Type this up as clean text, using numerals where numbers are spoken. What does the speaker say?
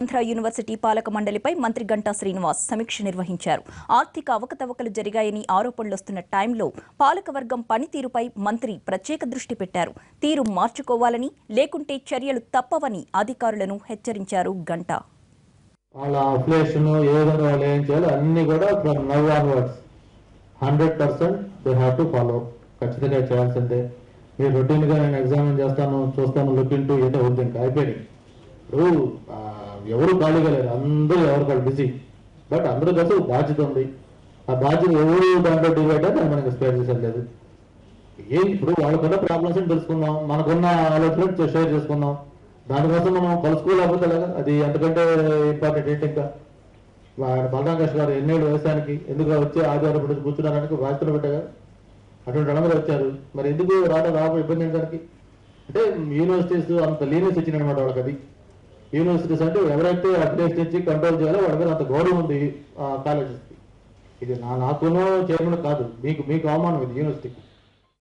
Andhra university పాలక మండలిపై మంత్రి గంటా శ్రీనివాస్ సమీక్ష నిర్వహించారు. ఆర్థిక అవకతవకలు జరిగాయని ఆరోపణలొస్తున్న టైంలో పాలకవర్గం పనితీరుపై మంత్రి ప్రత్యేక దృష్టి పెట్టారు. తీరు మార్చుకోవాలని, లేకుంటే చర్యలు తప్పవని అధికారులను హెచ్చరించారు గంటా. వాళ్ళ అప్లికేషన్ ఏ విధంగా వాళ్ళు ఏం చేయాలో అన్ని కూడా from now onwards 100% they have to follow. ఖచ్చితంగా చేయాల్సిందే. మీరు రొటీన్గా నేను ఎగ్జామిన్ చేస్తాను, చూస్తాను, లుక్ ఇంటూ ఏదో ఉంది, ఇంకా అయిపోయింది. ఇప్పుడు ఎవరు ఖాళీగా లేరు, అందరూ ఎవరు బిజీ. బట్ అందరూ కలిసి బాధ్యత ఉంది. ఆ బాధ్యత ఎవరు దాంట్లో డివైడ్ అని మనకి స్పేర్ చేసేది. ఏం ఇప్పుడు వాళ్ళకున్న ప్రాబ్లమ్స్ తెలుసుకుందాం, మనకున్న ఆలోచన షేర్ చేసుకుందాం. దానికోసం మనం కలుసుకోలేకపోతే లేదా, అది అంతకంటే ఇంపార్టెంట్ ఏంటి? ఇంకా బలరాం కృష్ణ గారు ఎన్నేళ్ళు వ్యవసాయానికి ఎందుకు వచ్చి ఆదివారం ఇప్పుడు కూర్చున్నారానికి బాధ్యతలు పెట్టగా అటువంటి వాళ్ళందరూ వచ్చారు. మరి ఎందుకు రాబోయే ఇబ్బంది ఏంటానికి అంటే యూనివర్సిటీస్ అంత లీనియన్స్ ఇచ్చింది అనమాట వాళ్ళకి. అది యూనివర్సిటీస్ అంటే ఎవరైతే అప్డేట్ ఇచ్చి కంట్రోల్ చేయాలో వాళ్ళ మీద అంత గౌరవం ఉంది కాలేజెస్కి. ఇది నాకునో చైర్మన్ కాదు, మీకు అవమానం ఇది యూనివర్సిటీకి.